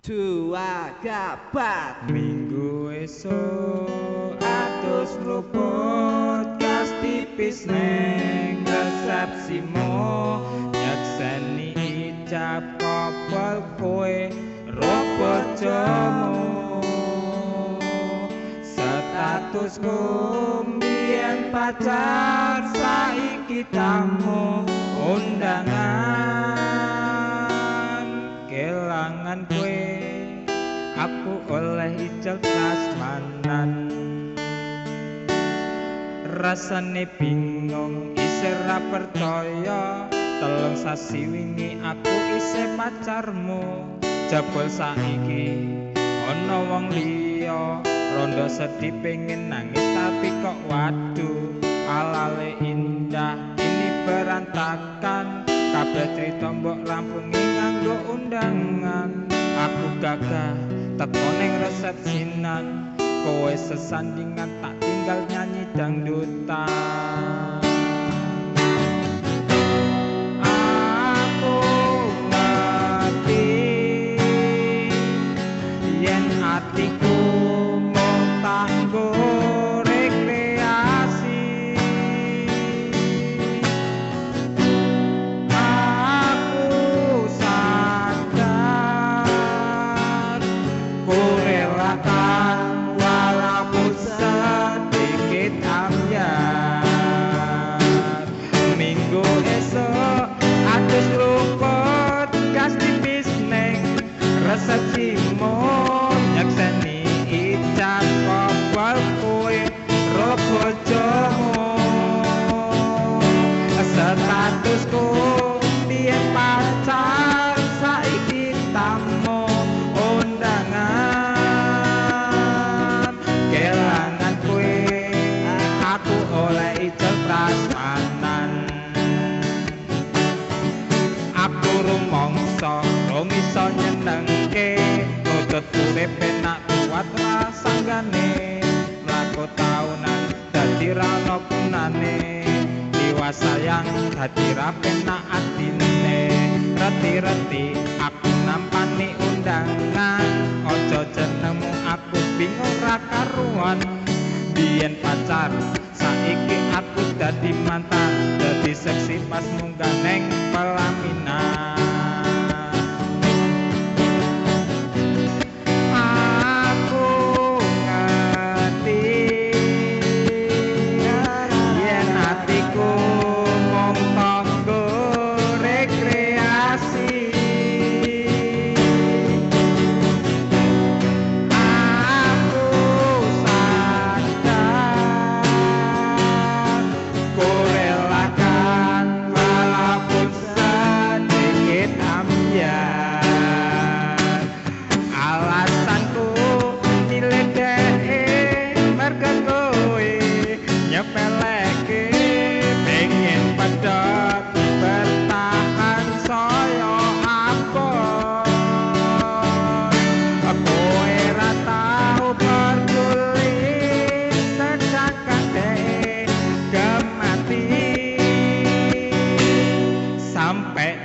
dua gapat minggu esuk atus mluput gas tipis neng resepsimu nyakseni ijab kopel kowe robot jamu statusku mbiyen pacar saiki tamu undangan kelangan kowe aku oleh ijel prasmanan rasane bingung isih ra percaya telung sasi wingi aku isih pacarmu jebul saiki ana wong liya rondo sedih pengen nangis tapi kok waduh alale indah ini berantakan kabeh cerita mbok rampungi nganggo undangan aku gagah teko ning resepsinan kowe sesandingan tak tinggal nyanyi dangdutan aku ngerti yen atiku mau tanggo rekreasi aku sadar ku relakan walaupun sedikit ambyar minggu esok atus luput gas tipis neng resepsimu nyakseni ijab kopel kowe robot jamu statusku biyen pacar saiki tamu undangan kelangan kowe aku oleh ijel prasmanan aku rumangsa rong iso nyenengke nutut urip penak kuat rasanggane mlaku taunan dadi ra ono gunane dewasa yang dadi ra penak atine reti-reti aku nampani undangan aja jenengmu aku bingung ra karuan biyen pacar saiki aku dadi mantan dadi seksi pas munggah neng pelaminan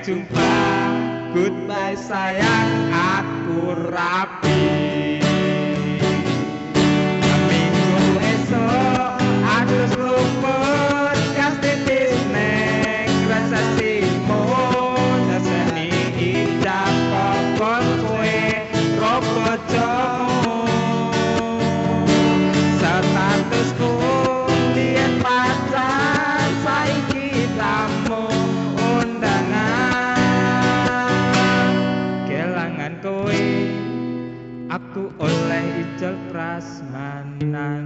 jumpa goodbye sayang aku rapi minggu esok atus luput gas tipis neng resepsimu nyakseni ijab kopel kowe robot jamu statusku biyen pacar saiki tamu kowe aku oleh ijel prasmanan